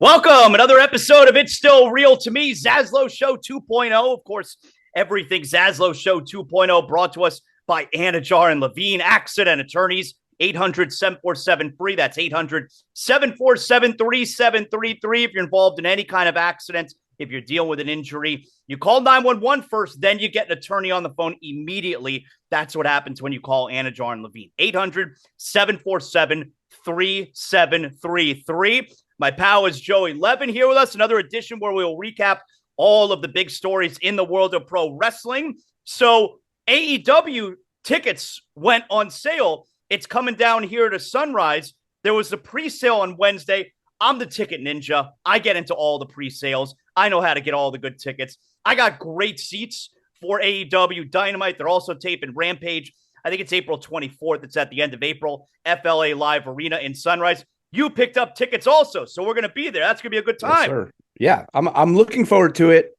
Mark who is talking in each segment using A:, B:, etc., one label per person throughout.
A: Welcome, another episode of It's Still Real to Me, Zaslow Show 2.0. Of course, everything Zaslow Show 2.0 brought to us by Anidjar and Levine, accident attorneys, 800-747-FREE. That's 800-747-3733. If you're involved in any kind of accident, if you're dealing with an injury, you call 911 first, then you get an attorney on the phone immediately. That's what happens when you call Anidjar and Levine. 800-747-3733. My pal is Joey. Levine here with us. Another edition where we will recap all of the big stories in the world of pro wrestling. So AEW tickets went on sale. It's coming down here to Sunrise. There was a pre-sale on Wednesday. I'm the ticket ninja. I get into all the pre-sales. I know how to get all the good tickets. I got great seats for AEW Dynamite. They're also taping Rampage. I think it's April 24th. It's at the end of April. FLA Live Arena in Sunrise. You picked up tickets also, so we're going to be there. That's going to be a good time.
B: Yes, sir. Yeah, I'm looking forward to it.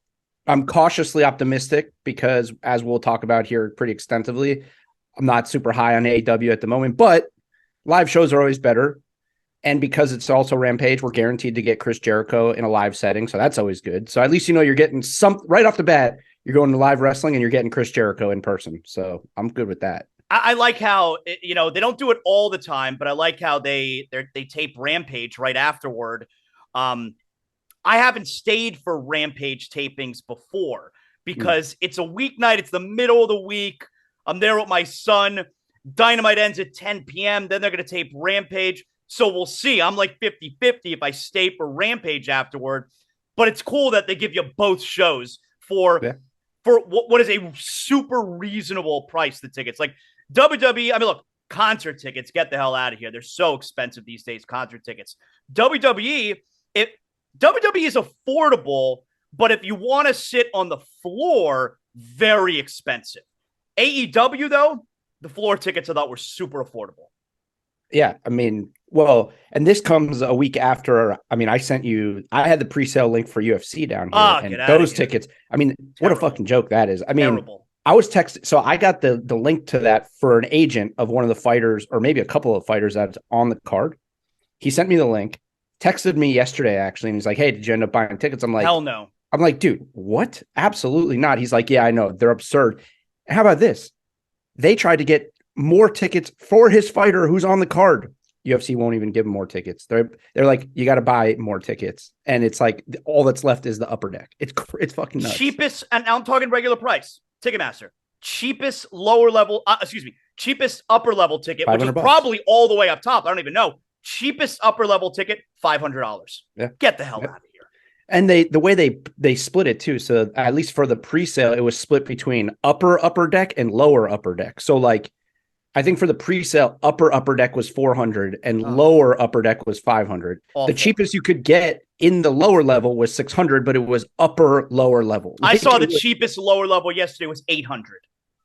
B: I'm cautiously optimistic because, as we'll talk about here pretty extensively, I'm not super high on AEW at the moment, but live shows are always better. And because it's also Rampage, we're guaranteed to get Chris Jericho in a live setting, so that's always good. So at least you know you're getting some right off the bat. You're going to live wrestling and you're getting Chris Jericho in person. So I'm good with that.
A: I like how, they don't do it all the time, but I like how they tape Rampage right afterward. I haven't stayed for Rampage tapings before because it's a weeknight. It's the middle of the week. I'm there with my son. Dynamite ends at 10 p.m. Then they're going to tape Rampage. So we'll see. I'm like 50-50 if I stay for Rampage afterward. But it's cool that they give you both shows for what is a super reasonable price, the tickets. Like WWE, I mean, look, concert tickets, get the hell out of here. They're so expensive these days, concert tickets. WWE is affordable, but if you want to sit on the floor, very expensive. AEW, though, the floor tickets I thought were super affordable.
B: Yeah, I mean, well, and this comes a week after. I mean, I had the pre-sale link for UFC down here, and those tickets. I mean, what a fucking joke that is. I mean, terrible. I was texted, so I got the link to that for an agent of one of the fighters, or maybe a couple of fighters that's on the card. He sent me the link, texted me yesterday actually, and he's like, "Hey, did you end up buying tickets?" I'm like,
A: "Hell no."
B: I'm like, "Dude, what? Absolutely not." He's like, "Yeah, I know, they're absurd." How about this? They tried to get more tickets for his fighter who's on the card. UFC won't even give him more tickets. They're like, you got to buy more tickets, and it's like all that's left is the upper deck. It's fucking nuts.
A: Cheapest, and I'm talking regular price. Ticketmaster, cheapest upper level ticket, which is probably all the way up top. I don't even know. Cheapest upper level ticket, $500. Yeah, get the hell out of here.
B: And the way they split it too. So at least for the pre-sale, it was split between upper deck and lower upper deck. So like, I think for the pre-sale, upper deck was $400 and lower upper deck was $500. Awful. The cheapest you could get in the lower level was $600, but it was lower level.
A: I saw the cheapest lower level yesterday was $800.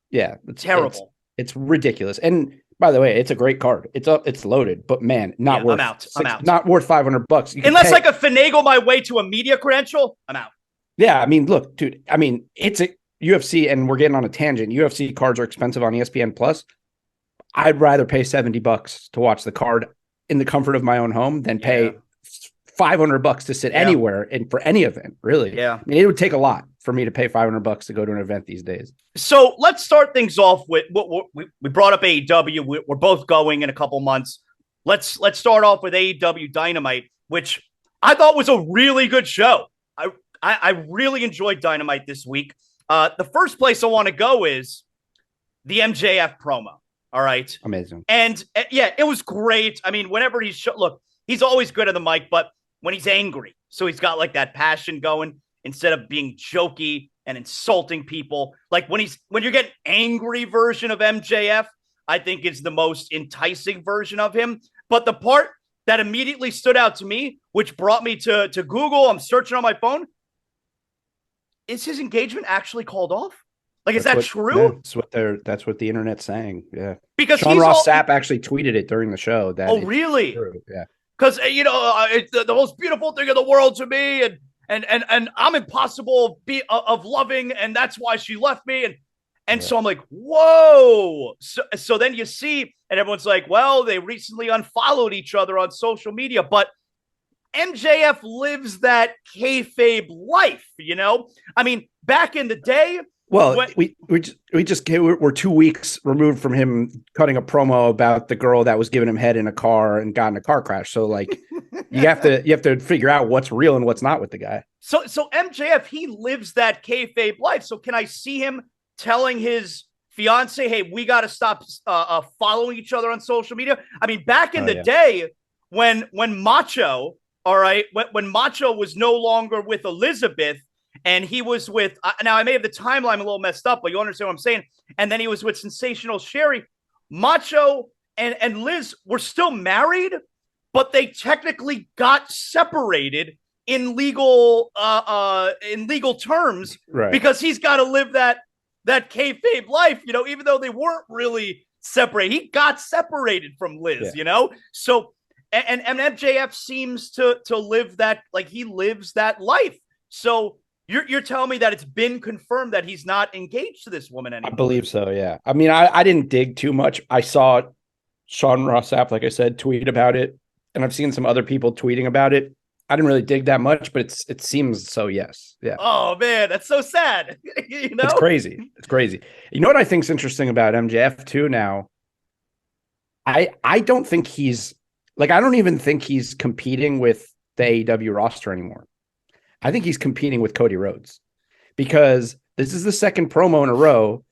B: Yeah,
A: it's terrible.
B: It's ridiculous. And by the way, it's a great card. It's loaded, but man, not worth. I'm out. Not worth $500.
A: Unless I could finagle my way to a media credential, I'm out.
B: Yeah, I mean, look, dude. I mean, it's a UFC, and we're getting on a tangent. UFC cards are expensive on ESPN Plus. I'd rather pay $70 to watch the card in the comfort of my own home than pay $500 to sit anywhere and for any event, really.
A: Yeah.
B: I mean, it would take a lot for me to pay $500 to go to an event these days.
A: So let's start things off with what we brought up AEW. We're both going in a couple months. Let's start off with AEW Dynamite, which I thought was a really good show. I really enjoyed Dynamite this week. The first place I want to go is the MJF promo. All right.
B: Amazing.
A: And yeah, it was great. I mean, whenever he's he's always good at the mic, but when he's angry, so he's got like that passion going instead of being jokey and insulting people. Like when you're getting angry version of MJF, I think is the most enticing version of him. But the part that immediately stood out to me, which brought me to Google, I'm searching on my phone. Is his engagement actually called off? Like, is that true?
B: Yeah, that's what the internet's saying. Yeah,
A: because
B: Sean Ross Sapp actually tweeted it during the show. That
A: really?
B: True. Yeah,
A: because it's the most beautiful thing in the world to me, and I'm impossible of loving, and that's why she left me, and so I'm like, whoa. So then you see, and everyone's like, well, they recently unfollowed each other on social media, but MJF lives that kayfabe life, you know? I mean, back in the day,
B: well, we're 2 weeks removed from him cutting a promo about the girl that was giving him head in a car and got in a car crash. So like you have to figure out what's real and what's not with the guy.
A: So MJF, he lives that kayfabe life. So can I see him telling his fiance, "Hey, we got to stop following each other on social media"? I mean, back in the day when Macho, all right, when Macho was no longer with Elizabeth and he was with, now I may have the timeline a little messed up, but you understand what I'm saying. And then he was with Sensational Sherry. Macho and Liz were still married, but they technically got separated in legal terms,
B: right?
A: Because he's got to live that kayfabe life, you know, even though they weren't really separated. He got separated from Liz, you know? So, and MJF seems to live that, like he lives that life. So you're telling me that it's been confirmed that he's not engaged to this woman anymore?
B: I believe so, yeah. I mean, I didn't dig too much. I saw Sean Ross Sapp, like I said, tweet about it, and I've seen some other people tweeting about it. I didn't really dig that much, but it seems so, yes. Yeah.
A: Oh man, that's so sad. You know?
B: It's crazy. It's crazy. You know what I think is interesting about MJF too now? I don't think he's like, I don't even think he's competing with the AEW roster anymore. I think he's competing with Cody Rhodes, because this is the second promo in a row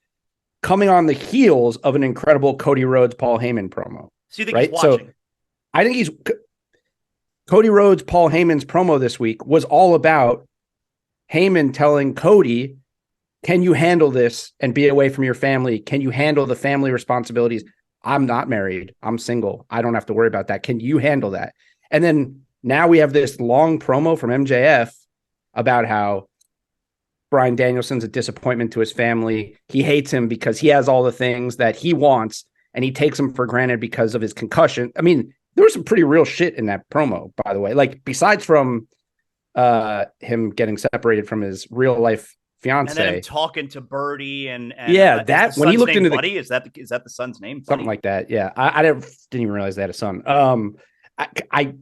B: coming on the heels of an incredible Cody Rhodes, Paul Heyman promo.
A: So you think he's watching?
B: So I think Cody Rhodes, Paul Heyman's promo this week was all about Heyman telling Cody, can you handle this and be away from your family? Can you handle the family responsibilities? I'm not married. I'm single. I don't have to worry about that. Can you handle that? And then now we have this long promo from MJF about how Bryan Danielson's a disappointment to his family. He hates him because he has all the things that he wants, and he takes him for granted because of his concussion. I mean, there was some pretty real shit in that promo, by the way. Like, besides from him getting separated from his real life fiance,
A: and then him talking to Birdie and
B: that when he looked into
A: Buddy, is that the son's name? Buddy?
B: Something like that. Yeah, I didn't even realize they had a son. I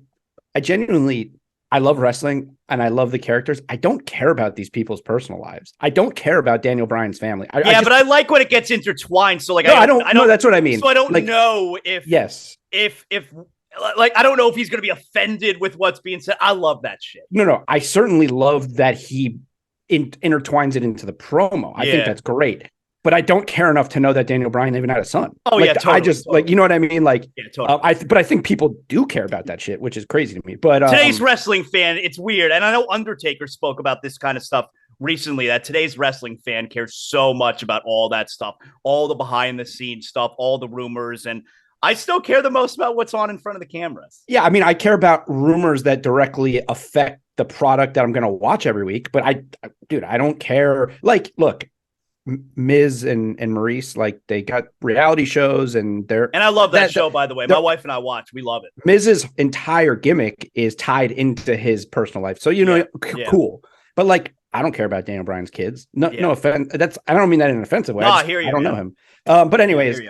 B: genuinely, I love wrestling and I love the characters. I don't care about these people's personal lives. I don't care about Daniel Bryan's family.
A: But I like when it gets intertwined. So like,
B: I don't know. That's what I mean.
A: So I don't know if like, I don't know if he's going to be offended with what's being said. I love that shit.
B: No. I certainly love that he intertwines it into the promo. I think that's great. But I don't care enough to know that Daniel Bryan even had a son.
A: Oh,
B: like,
A: yeah, totally,
B: I just like, you know what I mean? Like,
A: totally.
B: But I think people do care about that shit, which is crazy to me. But
A: today's wrestling fan, it's weird. And I know Undertaker spoke about this kind of stuff recently, that today's wrestling fan cares so much about all that stuff, all the behind the scenes stuff, all the rumors. And I still care the most about what's on in front of the cameras.
B: Yeah, I mean, I care about rumors that directly affect the product that I'm going to watch every week. But I don't care. Like, look, Miz and Maurice, like, they got reality shows and
A: I love that show, by the way. My wife and I watch. We love it.
B: Miz's entire gimmick is tied into his personal life. So, cool. But like, I don't care about Daniel Bryan's kids. No offense. I don't mean that in an offensive way. I don't know him. But anyways,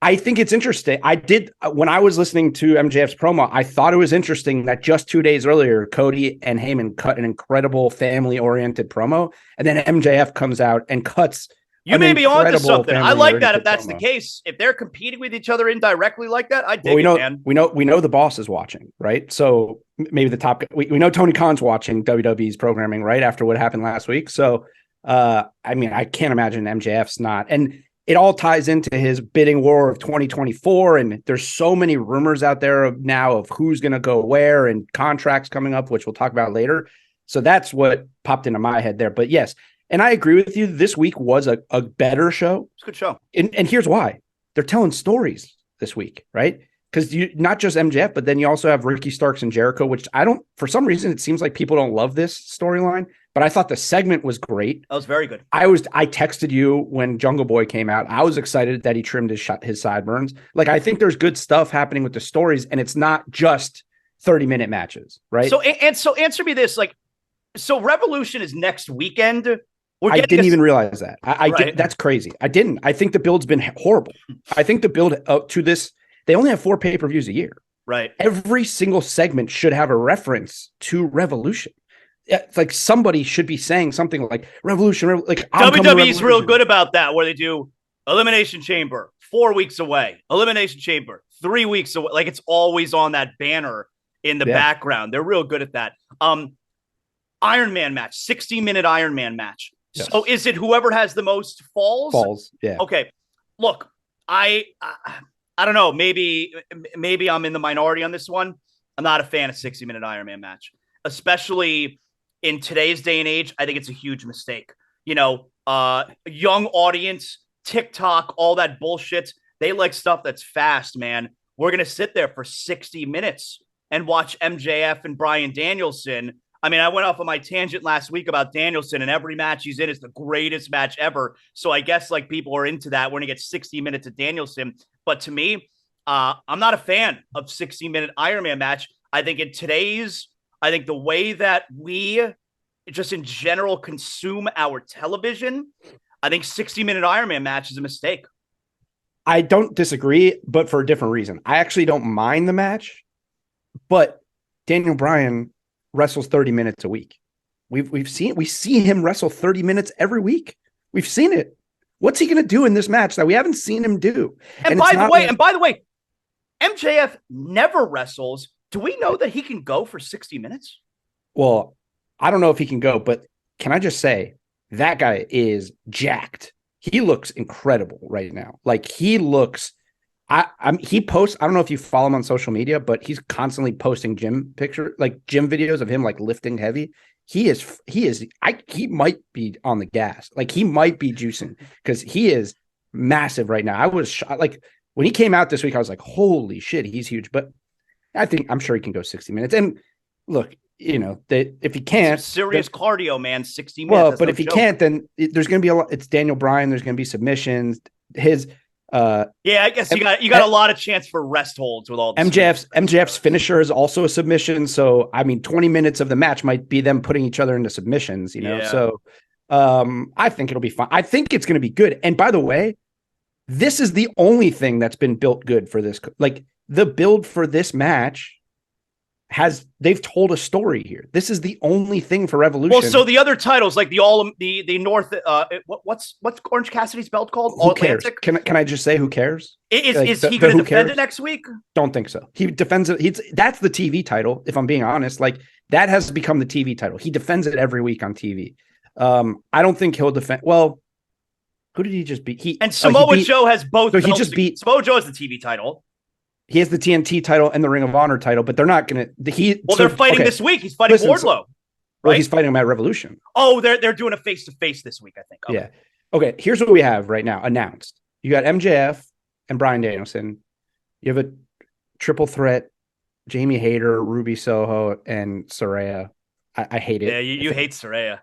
B: I think it's interesting. I did, when I was listening to MJF's promo, I thought it was interesting that just 2 days earlier, Cody and Heyman cut an incredible family-oriented promo, and then MJF comes out and cuts.
A: You may be onto something. I like that. If that's the case, if they're competing with each other indirectly like that, I dig it, man. We
B: know the boss is watching, right? So maybe the top. We know Tony Khan's watching WWE's programming right after what happened last week. So I mean, I can't imagine MJF's not. And it all ties into his bidding war of 2024. And there's so many rumors out there now of who's going to go where and contracts coming up, which we'll talk about later. So that's what popped into my head there. But yes, and I agree with you. This week was a better show.
A: It's a good show.
B: And here's why. They're telling stories this week, right? Because you not just MJF, but then you also have Ricky Starks and Jericho, which for some reason, it seems like people don't love this storyline. But I thought the segment was great.
A: That was very good.
B: I texted you when Jungle Boy came out. I was excited that he trimmed his sideburns. Like, I think there's good stuff happening with the stories, and it's not just 30-minute matches, right?
A: So answer me this, like, so Revolution is next weekend.
B: I didn't even realize that. That's crazy. I didn't. I think the build's been horrible. I think the build to this, they only have 4 pay-per-views a year.
A: Right.
B: Every single segment should have a reference to Revolution. It's like somebody should be saying something like Revolution, like I'm
A: WWE's real good about that, where they do Elimination Chamber 4 weeks away, Elimination Chamber 3 weeks away. Like it's always on that banner in the background. They're real good at that. Iron Man match, 60-minute Iron Man match. Yes. So is it whoever has the most falls?
B: Falls, yeah.
A: Okay. Look, I don't know. Maybe I'm in the minority on this one. I'm not a fan of 60-minute Iron Man match, especially in today's day and age. I think it's a huge mistake. You know, young audience, TikTok, all that bullshit. They like stuff that's fast, man. We're going to sit there for 60 minutes and watch MJF and Bryan Danielson. I mean, I went off on my tangent last week about Danielson, and every match he's in is the greatest match ever. So I guess like people are into that. We're going to get 60 minutes of Danielson. But to me, I'm not a fan of 60-minute Iron Man match. I think the way that we just in general consume our television, I think 60-minute Iron Man match is a mistake.
B: I don't disagree, but for a different reason. I actually don't mind the match, but Daniel Bryan wrestles 30 minutes a week. We see him wrestle 30 minutes every week. We've seen it. What's he going to do in this match that we haven't seen him do?
A: And by the way, MJF never wrestles. Do we know that he can go for 60 minutes?
B: Well, I don't know if he can go, but can I just say that guy is jacked. He looks incredible right now. Like he looks, he posts, I don't know if you follow him on social media, but he's constantly posting gym videos of him like lifting heavy. He might be on the gas. Like he might be juicing because he is massive right now. I was like, when he came out this week, I was like, holy shit, he's huge. But I'm sure he can go 60 minutes. And look, you know, that if he can't,
A: serious cardio, man, 60
B: minutes. Well, but if he can't, then there's going to be a lot. It's Daniel Bryan. There's going to be submissions. I
A: guess you got a lot of chance for rest holds with all the
B: MJF's finisher is also a submission. So I mean, 20 minutes of the match might be them putting each other into submissions. You know, so I think it'll be fine. I think it's going to be good. And by the way, this is the only thing that's been built good for this. Like the build for this match they've told a story here. This is the only thing for Revolution.
A: Well, so the other titles, like the North, what's Orange Cassidy's belt called?
B: Who cares? Can I just say who cares?
A: Is he going to defend it next week?
B: Don't think so. He defends it. That's the TV title. If I'm being honest, like that has become the TV title. He defends it every week on TV. I don't think he'll defend. Well, who did he just beat?
A: Samoa Joe has both.
B: So he just beat
A: Samoa Joe has the TV title.
B: He has the TNT title and the Ring of Honor title, but they're not going to.
A: They're fighting this week. He's fighting Wardlow.
B: Right? He's fighting him at Revolution.
A: Oh, they're doing a face-to-face this week, I think. Okay.
B: Yeah. Okay, here's what we have right now announced. You got MJF and Bryan Danielson. You have a triple threat, Jamie Hayter, Ruby Soho, and Saraya. I hate it.
A: Yeah, you hate Saraya.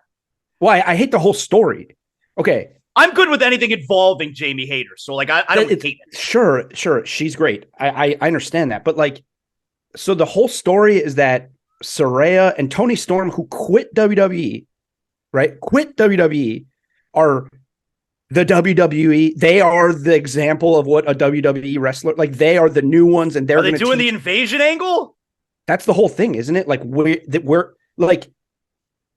B: Well, I hate the whole story. Okay.
A: I'm good with anything involving Jamie Hayter. So, like, I don't hate it.
B: Sure. She's great. I understand that. But, like, so the whole story is that Saraya and Toni Storm, who quit WWE, right? Quit WWE, are the WWE. They are the example of what a WWE wrestler, like, they are the new ones. And
A: are they doing the invasion angle?
B: That's the whole thing, isn't it? Like, we're like,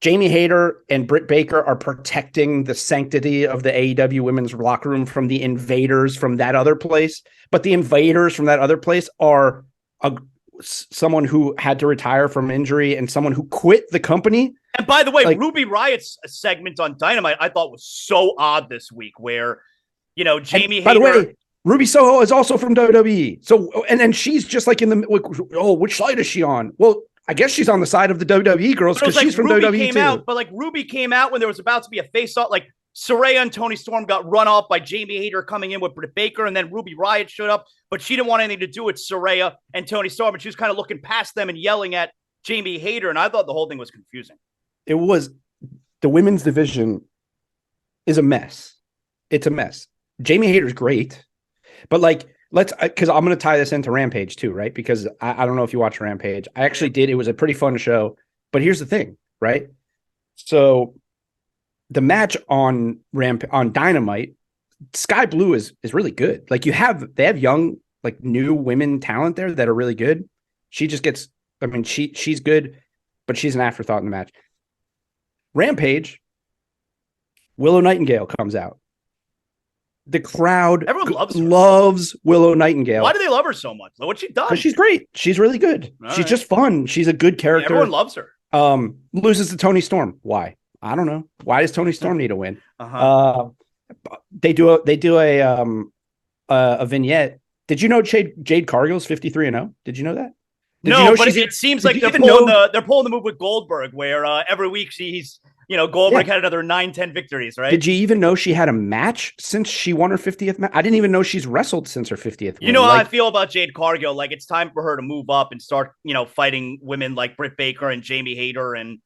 B: Jamie Hayter and Britt Baker are protecting the sanctity of the AEW women's locker room from the invaders from that other place. But the invaders from that other place are someone who had to retire from injury and someone who quit the company.
A: And by the way, like, Ruby Riot's segment on Dynamite, I thought was so odd this week where, you know, Jamie Hayter.
B: By the way, Ruby Soho is also from WWE. So, and she's just like in the, which side is she on? Well, I guess she's on the side of the WWE girls because she's from WWE too.
A: But like Ruby came out when there was about to be a face-off. Like Saraya and Toni Storm got run off by Jamie Hayter coming in with Britt Baker, and then Ruby Riott showed up, but she didn't want anything to do with Saraya and Toni Storm, and she was kind of looking past them and yelling at Jamie Hayter, and I thought the whole thing was confusing.
B: It was. The women's division is a mess. It's a mess. Jamie Hayter's great, but like, because I'm going to tie this into Rampage too, right? Because I don't know if you watch Rampage. I actually did. It was a pretty fun show. But here's the thing, right? So the match on Dynamite, Sky Blue is really good. Like they have young, like new women talent there that are really good. She just gets. I mean, she's good, but she's an afterthought in the match. Rampage. Willow Nightingale comes out. The crowd
A: Everyone
B: loves Willow Nightingale.
A: Why do they love her so much? What's she done?
B: Because she's great. She's really good. She's just fun. She's a good character.
A: Yeah, everyone loves her.
B: Loses to Tony Storm. Why? I don't know. Why does Tony Storm need a win? They do a vignette. Did you know Jade Cargill's 53-0? Did you know that?
A: But it seems like they're pulling the move with Goldberg, where every week Goldberg had another 9-10 victories, right?
B: Did you even know she had a match since she won her 50th match? I didn't even know she's wrestled since her 50th.
A: You know how I feel about Jade Cargill. Like, it's time for her to move up and start, fighting women like Britt Baker and Jamie Hayter and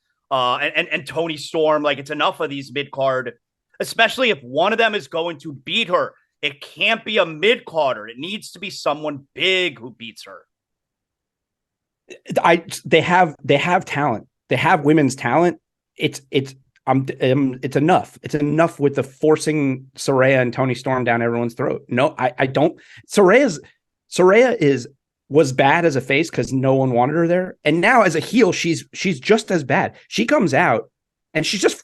A: Tony Storm. Like, it's enough of these mid-card, especially if one of them is going to beat her. It can't be a mid-carder. It needs to be someone big who beats her.
B: They have talent. They have women's talent. It's enough. It's enough with the forcing Saraya and Tony Storm down everyone's throat. No, I don't. Saraya was bad as a face because no one wanted her there, and now as a heel, she's just as bad. She comes out and she's just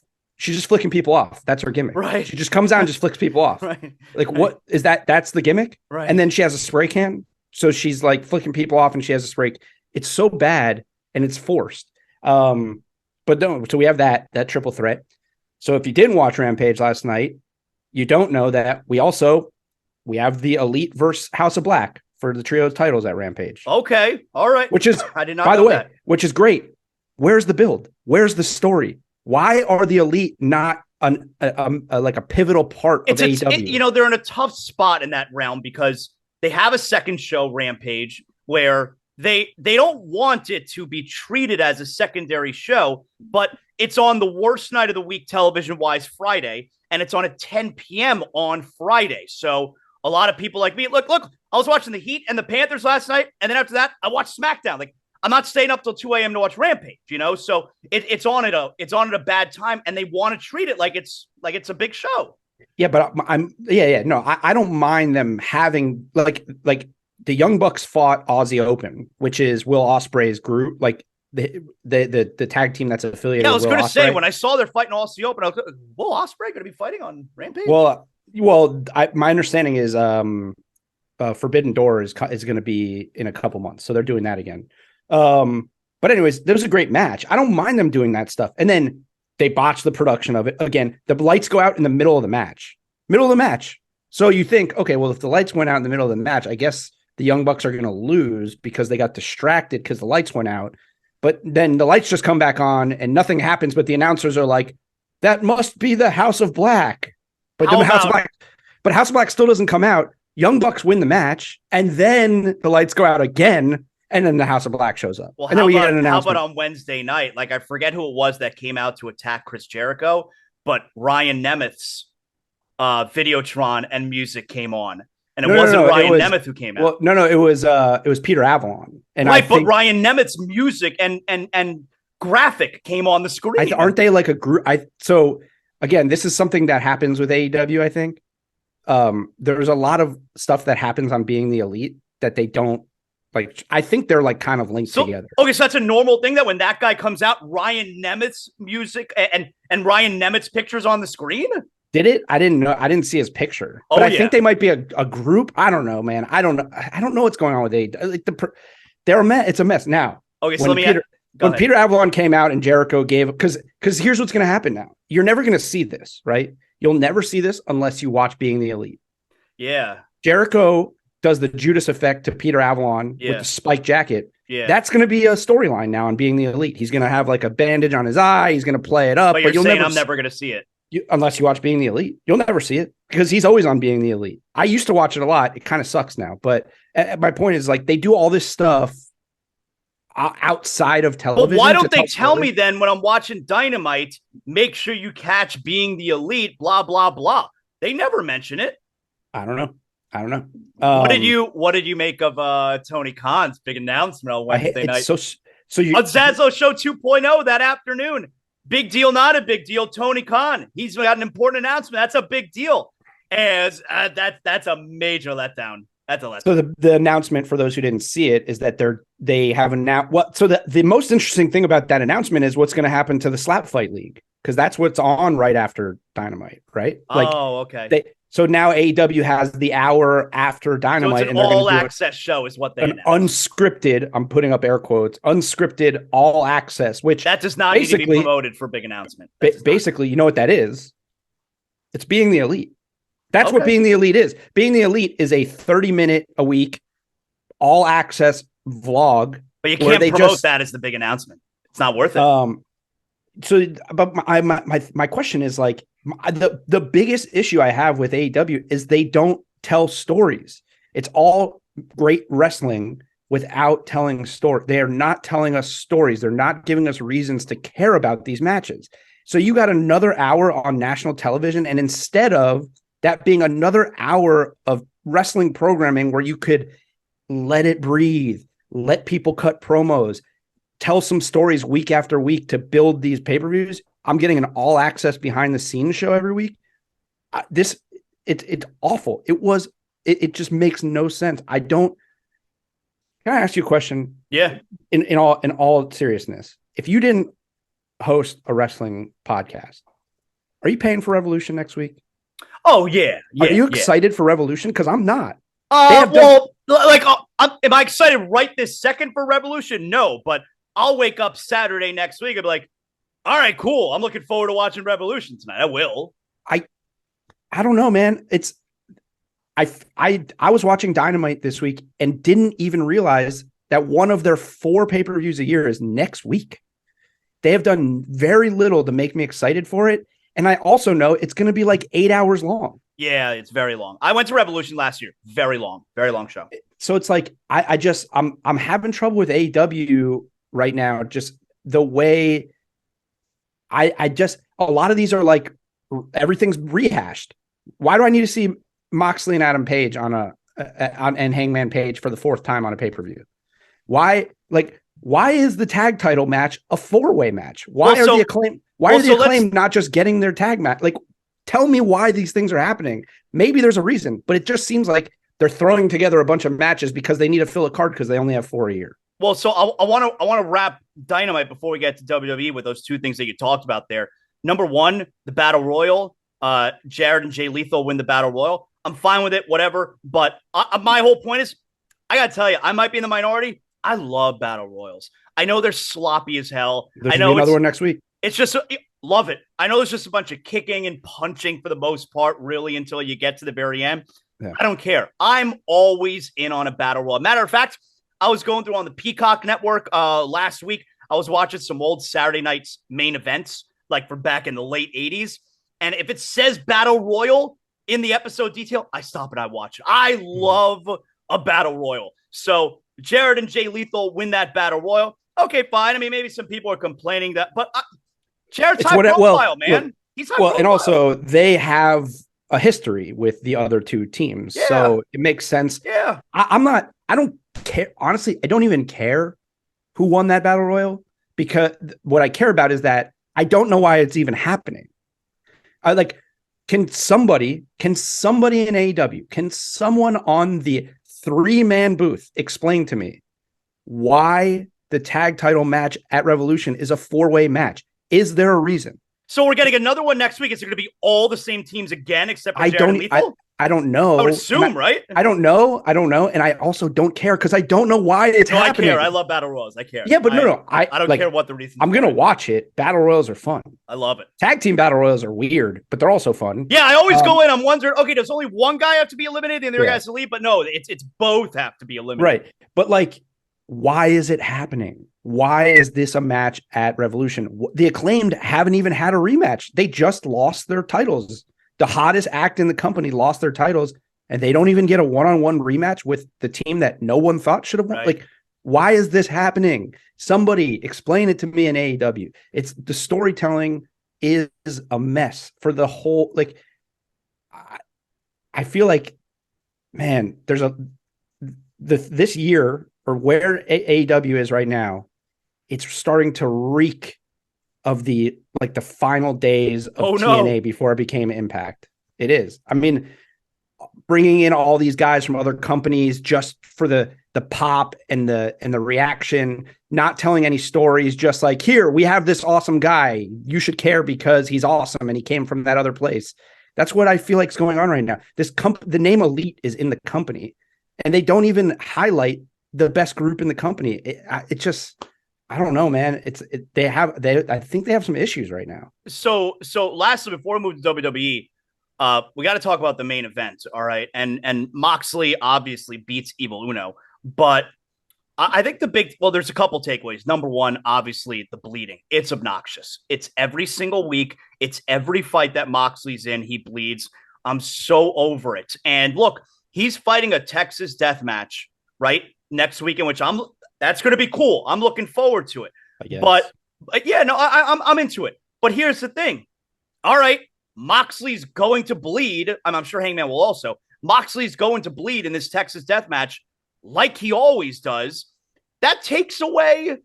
B: flicking people off. That's her gimmick.
A: Right.
B: She just comes out and just flicks people off.
A: Right.
B: Like, what is that? That's the gimmick.
A: Right.
B: And then she has a spray can, so she's like flicking people off, and she has a spray. It's so bad and it's forced. But no, so we have that triple threat. So if you didn't watch Rampage last night, you don't know that we have the Elite versus House of Black for the trios titles at Rampage.
A: Okay. All right.
B: Which is,
A: I did not
B: by the
A: know
B: way,
A: that.
B: Which is great. Where's the build? Where's the story? Why are the Elite not like a pivotal part of AEW?
A: They're in a tough spot in that realm because they have a second show, Rampage, where they don't want it to be treated as a secondary show, but it's on the worst night of the week television-wise, Friday, and it's on at 10 p.m. on Friday. So a lot of people like me, look, I was watching the Heat and the Panthers last night, and then after that, I watched SmackDown. Like, I'm not staying up till 2 a.m. to watch Rampage, So it's on at a bad time, and they want to treat it like it's a big show.
B: Yeah, but no, I don't mind them having like the Young Bucks fought Aussie Open, which is Will Ospreay's group, like the tag team that's affiliated.
A: Yeah, I was
B: going
A: to say, when I saw they're fighting Aussie Open, I was like, Will Ospreay going to be fighting on Rampage?
B: Well, my understanding is Forbidden Door is going to be in a couple months, so they're doing that again. But anyways, there was a great match. I don't mind them doing that stuff, and then they botch the production of it again. The lights go out in the middle of the match. So you think, okay, well, if the lights went out in the middle of the match, I guess the Young Bucks are going to lose because they got distracted because the lights went out. But then the lights just come back on and nothing happens. But the announcers are like, that must be the House of Black. But House of Black still doesn't come out. Young Bucks win the match. And then the lights go out again. And then the House of Black shows up.
A: Well,
B: and then we get an announcement.
A: How about on Wednesday night? Like, I forget who it was that came out to attack Chris Jericho, but Ryan Nemeth's Videotron and music came on. And it wasn't Ryan Nemeth who came out.
B: Well, no, it was Peter Avalon. And
A: but Ryan Nemeth's music and graphic came on the screen.
B: Aren't they like a group? So again, this is something that happens with AEW. I think there's a lot of stuff that happens on Being the Elite that they don't like. I think they're like kind of linked together.
A: Okay, so that's a normal thing that when that guy comes out, Ryan Nemeth's music and Ryan Nemeth's pictures on the screen.
B: Did it? I didn't know. I didn't see his picture. But I think they might be a group. I don't know, man. I don't know what's going on with AEW. Like they're a mess. It's a mess now.
A: Okay, so
B: when Peter Avalon came out and Jericho gave, because here's what's going to happen now. You're never going to see this, right? You'll never see this unless you watch Being the Elite.
A: Yeah.
B: Jericho does the Judas effect to Peter Avalon with the spike jacket.
A: Yeah.
B: That's going to be a storyline now on Being the Elite. He's going to have like a bandage on his eye. He's going to play it up.
A: But you're saying I'm never going to see it.
B: Unless you watch Being the Elite, you'll never see it because he's always on Being the Elite. I used to watch it a lot. It kind of sucks now, but my point is like they do all this stuff outside of television.
A: But why don't they tell me then when I'm watching Dynamite, make sure you catch Being the Elite, blah, blah, blah. They never mention it.
B: I don't know.
A: What did you make of Tony Khan's big announcement on Wednesday night?
B: So you
A: on Zaslow Show 2.0 that afternoon. Big deal, not a big deal. Tony Khan, he's got an important announcement. That's a big deal. As that's a major letdown. That's a letdown.
B: So the announcement for those who didn't see it is that they have announced what. So the most interesting thing about that announcement is what's going to happen to the Slap Fight League, because that's what's on right after Dynamite, right? Like
A: Oh, okay.
B: so now AEW has the hour after Dynamite,
A: So it's
B: and
A: an
B: they're going to do
A: all-access show is what they
B: an
A: announced.
B: unscripted, I'm putting up air quotes, unscripted all access, which
A: That does not need to be promoted for big announcement.
B: Basically, you know what that is? It's being the elite. That's
A: Okay.
B: what being the elite is. Being the elite is a 30-minute a week all access vlog.
A: But you can't promote that as the big announcement. It's not worth it.
B: So, but my question is like the biggest issue I have with AEW is they don't tell stories. It's all great wrestling without telling story. They are not telling us stories. They're not giving us reasons to care about these matches. So you got another hour on national television, and instead of that being another hour of wrestling programming where you could let it breathe, let people cut promos, tell some stories week after week to build these pay-per-views, I'm getting an all access behind the scenes show every week. It's awful. It just makes no sense. Can I ask you a question?
A: Yeah.
B: In all seriousness, if you didn't host a wrestling podcast, are you paying for Revolution next week?
A: Oh yeah.
B: Are you excited for Revolution? Because I'm not.
A: Am I excited right this second for Revolution? No, but I'll wake up Saturday next week and be like, all right, cool. I'm looking forward to watching Revolution tonight. I will.
B: I don't know, man. I was watching Dynamite this week and didn't even realize that one of their 4 pay-per-views a year is next week. They have done very little to make me excited for it. And I also know it's going to be like 8 hours long.
A: Yeah, it's very long. I went to Revolution last year. Very long show.
B: So it's like, I'm having trouble with AEW right now. Just the way a lot of these are like, everything's rehashed. Why do I need to see Moxley and Adam Page and Hangman Page for the 4th time on a pay-per-view? Why is the tag title match a 4-way match? Why are the Acclaim not just getting their tag match? Like, tell me why these things are happening. Maybe there's a reason, but it just seems like they're throwing together a bunch of matches because they need to fill a card because they only have 4 a year.
A: Well, so I want to wrap Dynamite before we get to WWE with those 2 things that you talked about there. Number 1, the Battle Royal. Jared and Jay Lethal win the Battle Royal. I'm fine with it, whatever. But my whole point is, I got to tell you, I might be in the minority. I love Battle Royals. I know they're sloppy as hell.
B: There's another one next week.
A: It's just, love it. I know there's just a bunch of kicking and punching for the most part, really, until you get to the very end. Yeah. I don't care. I'm always in on a Battle Royal. Matter of fact, I was going through on the Peacock Network last week. I was watching some old Saturday night's main events, like from back in the late 80s. And if it says Battle Royal in the episode detail, I stop and I watch it. I love a Battle Royal. So Jared and Jay Lethal win that Battle Royal. Okay, fine. I mean, maybe some people are complaining that, but Jared's high profile, man.
B: Look,
A: he's high profile.
B: And also they have a history with the other 2 teams. Yeah. So it makes sense.
A: Yeah.
B: I don't care. Honestly, I don't even care who won that Battle Royal, because what I care about is that I don't know why it's even happening. Can somebody in AEW, can someone on the 3-man booth explain to me why the tag title match at Revolution is a 4-way match? Is there a reason?
A: So we're getting another one next week. Is it going to be all the same teams again, except for Jared and Lethal?
B: I don't know.
A: I would assume, right?
B: I don't know. And I also don't care because I don't know why it's happening.
A: I care. I love Battle Royals. I care.
B: Yeah, but no.
A: I don't care what the reason is.
B: I'm going to watch it. Battle Royals are fun.
A: I love it.
B: Tag team Battle Royals are weird, but they're also fun.
A: Yeah, I always go in. I'm wondering, okay, does only one guy have to be eliminated and the other guys to leave? But no, it's both have to be eliminated.
B: Right. But why is it happening? Why is this a match at Revolution? The Acclaimed haven't even had a rematch. They just lost their titles. The hottest act in the company lost their titles, and they don't even get a one-on-one rematch with the team that no one thought should have won. Right. Why is this happening? Somebody explain it to me in AEW. It's the storytelling is a mess for the whole. I feel like, man, there's this year, or where AEW is right now, it's starting to reek of the final days of TNA before it became Impact. It is. I mean, bringing in all these guys from other companies just for the pop and the reaction, not telling any stories, just like, here, we have this awesome guy. You should care because he's awesome and he came from that other place. That's what I feel like is going on right now. The name Elite is in the company, and they don't even highlight the best group in the company. It just, I don't know, man. I think they have some issues right now.
A: So lastly, before we move to WWE, we got to talk about the main event. All right. And Moxley obviously beats Evil Uno, but I think there's a couple takeaways. Number one, obviously the bleeding. It's obnoxious. It's every single week. It's every fight that Moxley's in. He bleeds. I'm so over it. And look, he's fighting a Texas death match, right? Next weekend, that's going to be cool. I'm looking forward to it. But yeah, no, I'm into it. But here's the thing. All right. Moxley's going to bleed. I'm sure Hangman will also. Moxley's going to bleed in this Texas death match like he always does. That takes away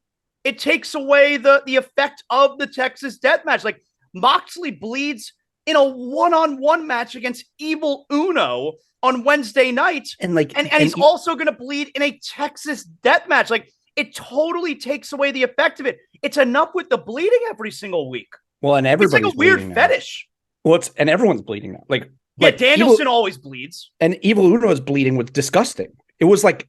A: the effect of the Texas death match. Like, Moxley bleeds in a one-on-one match against Evil Uno on Wednesday night. And he's also going to bleed in a Texas death match. Like, it totally takes away the effect of it. It's enough with the bleeding every single week.
B: Well, and everybody's
A: it's like a weird fetish.
B: Well, and everyone's bleeding now.
A: Like Danielson always bleeds.
B: And Evil Uno's bleeding was disgusting. It was like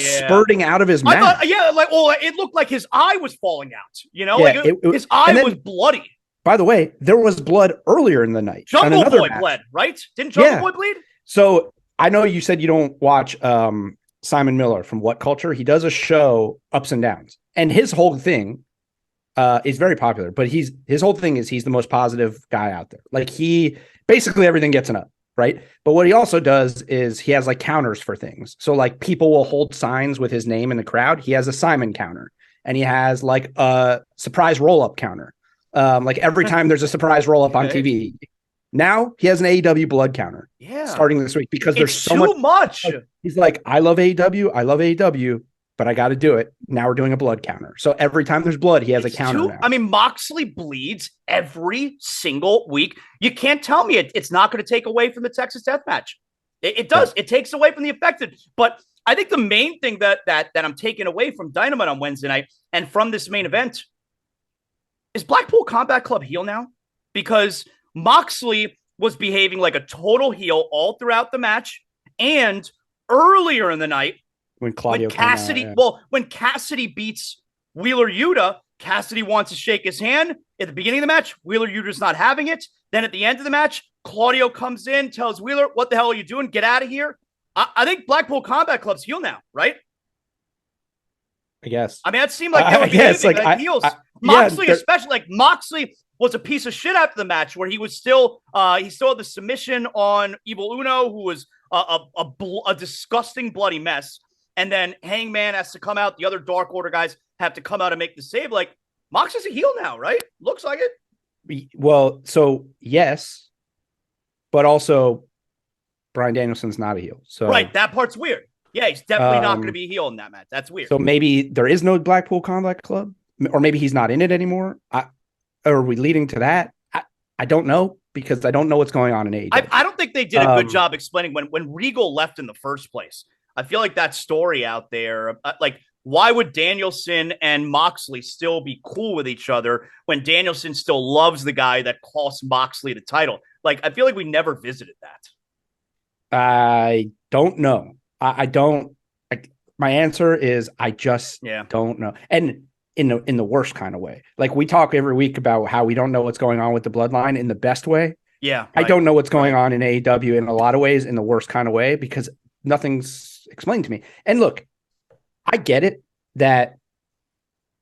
B: spurting out of his mouth.
A: It looked like his eye was falling out. His eye was bloody.
B: By the way, there was blood earlier in the night.
A: Jungle Boy bled, right? Didn't Jungle Boy bleed?
B: So I know you said you don't watch Simon Miller from What Culture. He does a show, Ups and Downs, and his whole thing is very popular. But his whole thing is he's the most positive guy out there. Like, he basically everything gets an up, right? But what he also does is he has like counters for things. So like, people will hold signs with his name in the crowd. He has a Simon counter, and he has like a surprise roll-up counter. Like, every time there's a surprise roll-up on TV. Now he has an AEW blood counter. Yeah. Starting this week, because there's so much. He's like, I love AEW, but I got to do it. Now we're doing a blood counter. So every time there's blood, he has a counter now.
A: I mean, Moxley bleeds every single week. You can't tell me it's not going to take away from the Texas death match. It does. Yeah. It takes away from the affected. But I think the main thing that I'm taking away from Dynamite on Wednesday night and from this main event is Blackpool Combat Club heel now, because Moxley was behaving like a total heel all throughout the match, and earlier in the night when Cassidy beats Wheeler Yuta, Cassidy wants to shake his hand at the beginning of the match. Wheeler Yuta's not having it. Then at the end of the match, Claudio comes in, tells Wheeler, "What the hell are you doing? Get out of here." I think Blackpool Combat Club's heel now, right?
B: I guess.
A: I mean, that seemed like they were behaving like heels. Moxley, especially, like, Moxley was a piece of shit after the match, where he was still had the submission on Evil Uno, who was a disgusting bloody mess. And then Hangman has to come out. The other Dark Order guys have to come out and make the save. Like, Moxley's a heel now, right? Looks like it.
B: Well, so yes, but also Bryan Danielson's not a heel. So
A: right, that part's weird. Yeah, he's definitely not going to be a heel in that match. That's weird.
B: So maybe there is no Blackpool Combat Club, or maybe he's not in it anymore. Are we leading to that? I don't know, because I don't know what's going on in AEW.
A: I don't think they did a good job explaining when Regal left in the first place. I feel like that story out there, like, why would Danielson and Moxley still be cool with each other when Danielson still loves the guy that cost Moxley the title? Like, I feel like we never visited that.
B: I don't know. I don't. My answer is I just don't know. And in the worst kind of way. Like, we talk every week about how we don't know what's going on with the bloodline in the best way.
A: Yeah. Right.
B: I don't know what's going on in AEW in a lot of ways in the worst kind of way, because nothing's explained to me. And look, I get it that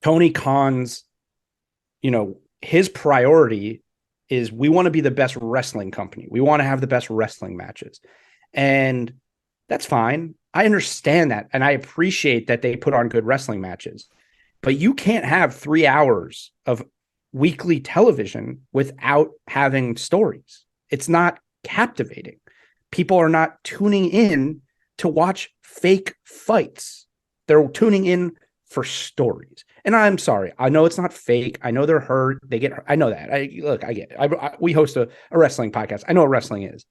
B: Tony Khan's, his priority is, we want to be the best wrestling company. We want to have the best wrestling matches. And that's fine. I understand that. And I appreciate that they put on good wrestling matches. But you can't have 3 hours of weekly television without having stories. It's not captivating. People are not tuning in to watch fake fights. They're tuning in for stories. And I'm sorry. I know it's not fake. I know they're hurt. I know that. I get it. We host a wrestling podcast. I know what wrestling is.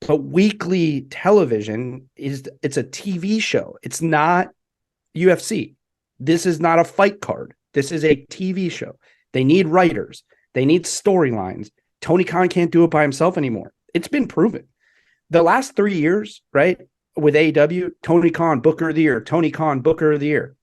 B: But weekly television it's a TV show. It's not UFC. This is not a fight card. This is a TV show. They need writers. They need storylines. Tony Khan can't do it by himself anymore. It's been proven. The last 3 years, right, with AEW, Tony Khan, Booker of the Year, Tony Khan, Booker of the Year.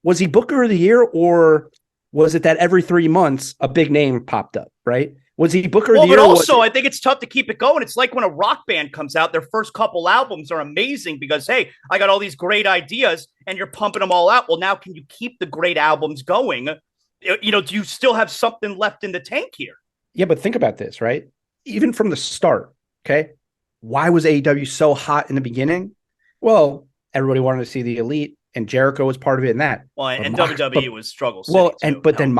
B: Was he Booker of the Year, or was it that every 3 months a big name popped up, right? Was he Booker of the Year?
A: Well, but also, I think it's tough to keep it going. It's like when a rock band comes out, their first couple albums are amazing because, hey, I got all these great ideas and you're pumping them all out. Well, now can you keep the great albums going? You know, do you still have something left in the tank here?
B: Yeah, but think about this, right? Even from the start, okay? Why was AEW so hot in the beginning? Well, everybody wanted to see the Elite, and Jericho was part of it in that.
A: Well, and WWE was struggle city.
B: Well, then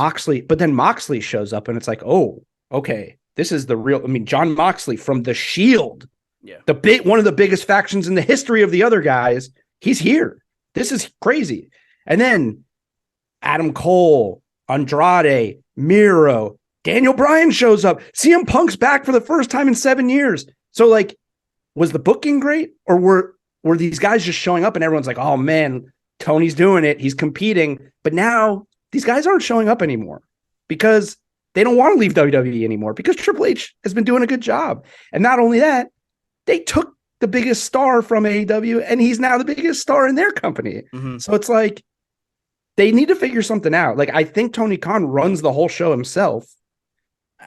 B: Moxley shows up, and it's like, oh, okay, this is the real. I mean, John Moxley from the Shield, one of the biggest factions in the history of the other guys. He's here. This is crazy. And then Adam Cole, Andrade, Miro, Daniel Bryan shows up. CM Punk's back for the first time in 7 years. So, like, was the booking great, or were these guys just showing up and everyone's like, oh man, Tony's doing it, he's competing? But now these guys aren't showing up anymore because they don't want to leave WWE anymore because Triple H has been doing a good job. And not only that, they took the biggest star from AEW and he's now the biggest star in their company. Mm-hmm. So it's like they need to figure something out. Like, I think Tony Khan runs the whole show himself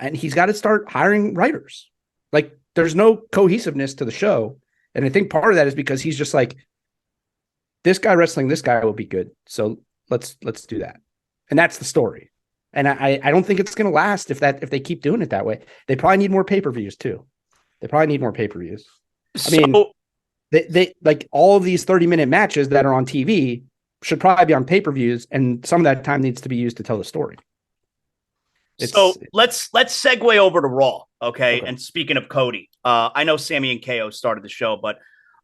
B: and he's got to start hiring writers. Like, there's no cohesiveness to the show. And I think part of that is because he's just like, this guy wrestling this guy will be good. So let's do that. And that's the story. And I don't think it's going to last if they keep doing it that way. They probably need more pay-per-views too. I mean, they like all of these 30-minute matches that are on TV should probably be on pay-per-views, and some of that time needs to be used to tell the story.
A: So let's segue over to Raw, okay? And speaking of Cody, I know Sammy and KO started the show, but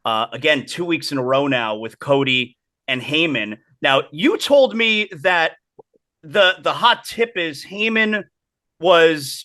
A: again, 2 weeks in a row now with Cody and Heyman. Now, you told me that the hot tip is Heyman was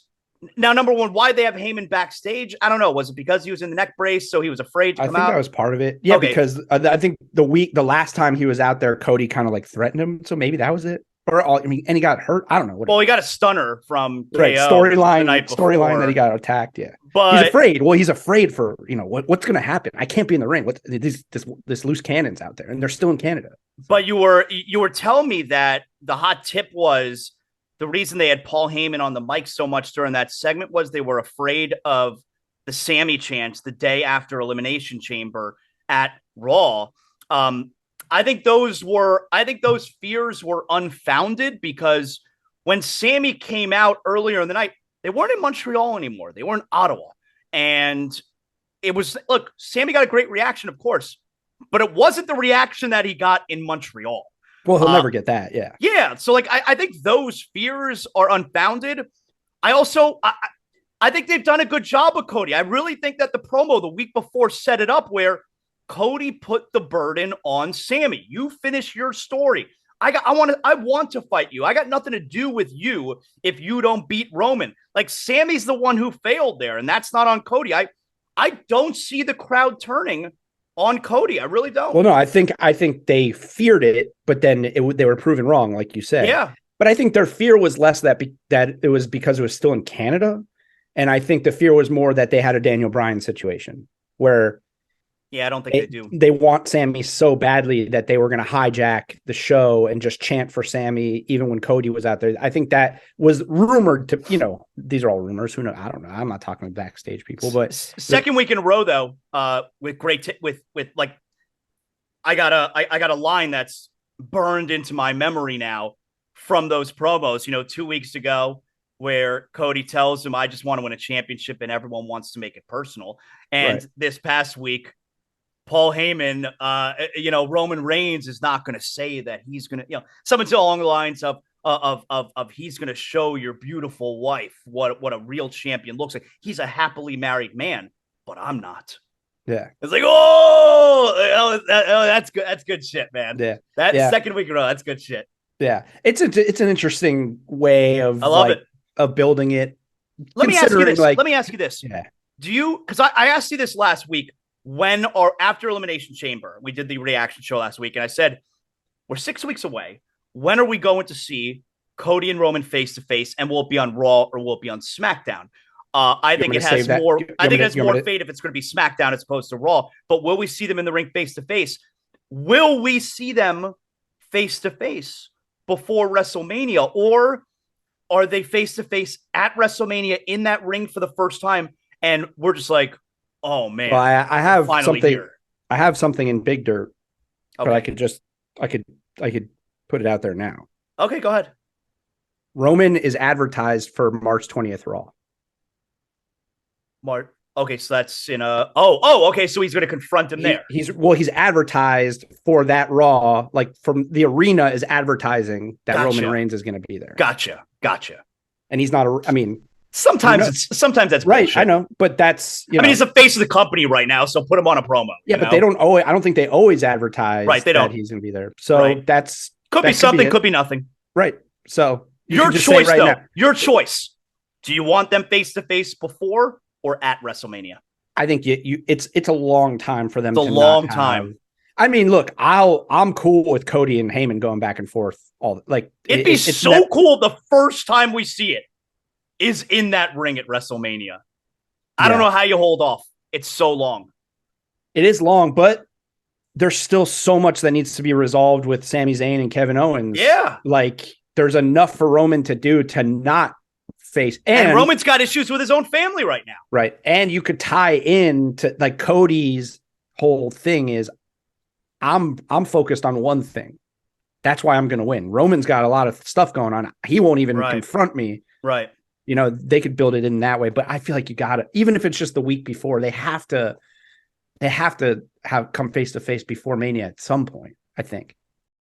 A: now number one. Why they have Heyman backstage? I don't know. Was it because he was in the neck brace, so he was afraid to come out?
B: I think that was part of it. Yeah, okay. Because I think the last time he was out there, Cody kind of like threatened him, so maybe that was it. And he got hurt. I don't know.
A: Well, he got a stunner from KO
B: storyline that he got attacked. Yeah, but he's afraid. Well, he's afraid for what's going to happen. I can't be in the ring. What this loose cannon's out there, and they're still in Canada.
A: But you were telling me that the hot tip was the reason they had Paul Heyman on the mic so much during that segment was they were afraid of the Sammy chance the day after Elimination Chamber at Raw. I think those fears were unfounded because when Sammy came out earlier in the night, they weren't in Montreal anymore. They were in Ottawa. And it was, look, Sammy got a great reaction, of course, but it wasn't the reaction that he got in Montreal.
B: Well, he'll never get that. Yeah.
A: Yeah. So like, I think those fears are unfounded. I think they've done a good job with Cody. I really think that the promo the week before set it up where Cody put the burden on Sammy. You finish your story. I want to fight you. I got nothing to do with you if you don't beat Roman. Like, Sammy's the one who failed there, and that's not on Cody. I don't see the crowd turning on Cody. I really don't.
B: Well, no, I think they feared it, but then they were proven wrong, like you said.
A: Yeah.
B: But I think their fear was less that it was because it was still in Canada, and I think the fear was more that they had a Daniel Bryan situation where.
A: Yeah, I don't think they do.
B: They want Sammy so badly that they were going to hijack the show and just chant for Sammy even when Cody was out there. I think that was rumored to, these are all rumors. Who knows? I don't know. I'm not talking to backstage people, but
A: second week in a row though, with great like I got a line that's burned into my memory now from those promos. 2 weeks ago, where Cody tells him, "I just want to win a championship," and everyone wants to make it personal. And This past week, Paul Heyman, Roman Reigns is not going to say that he's going to, something along the lines of he's going to show your beautiful wife what a real champion looks like. He's a happily married man, but I'm not.
B: Yeah.
A: It's like, that's good. That's good shit, man.
B: Yeah.
A: Second week in a row. That's good shit.
B: Yeah. It's an interesting way of,
A: I love it.
B: Of building it.
A: Let me ask you this.
B: Yeah.
A: because I asked you this last week, when or after Elimination Chamber, we did the reaction show last week, and I said, we're 6 weeks away. When are we going to see Cody and Roman face to face, and will it be on Raw or will it be on SmackDown? I think it has more. I think it has more fate if it's going to be SmackDown as opposed to Raw. But will we see them in the ring face to face? Will we see them face to face before WrestleMania, or are they face to face at WrestleMania in that ring for the first time? And we're just like, oh man,
B: well, I have something.
A: Here.
B: I have something in Big Dirt,
A: okay.
B: but I could put it out there now.
A: Okay, go ahead.
B: Roman is advertised for March 20th Raw.
A: Okay, so that's in a okay, so he's going to confront him there.
B: He's advertised for that Raw, like from the arena is advertising that Roman Reigns is going to be there.
A: Gotcha.
B: And he's not
A: sometimes that's
B: right.
A: bullshit.
B: I know, but that's
A: he's the face of the company right now, so put him on a promo.
B: Yeah, but they don't always. I don't think they always advertise.
A: Right, they don't.
B: He's going to be there. So that's
A: could be something, could be nothing.
B: Right. So
A: your choice, though. Now. Your choice. Do you want them face to face before or at WrestleMania?
B: I think it's a long time for them.
A: It's a long time.
B: I mean, look, I'm cool with Cody and Heyman going back and forth.
A: It'd be so cool the first time we see it is in that ring at WrestleMania. I don't know how you hold off. It's so long.
B: It is long, but there's still so much that needs to be resolved with Sami Zayn and Kevin Owens.
A: Yeah.
B: Like there's enough for Roman to do to not face. And
A: Roman's got issues with his own family right now.
B: Right. And you could tie in to like Cody's whole thing is I'm focused on one thing. That's why I'm going to win. Roman's got a lot of stuff going on. He won't even confront me.
A: Right.
B: They could build it in that way, but I feel like you got to, even if it's just the week before, they have to have come face to face before Mania at some point, I think.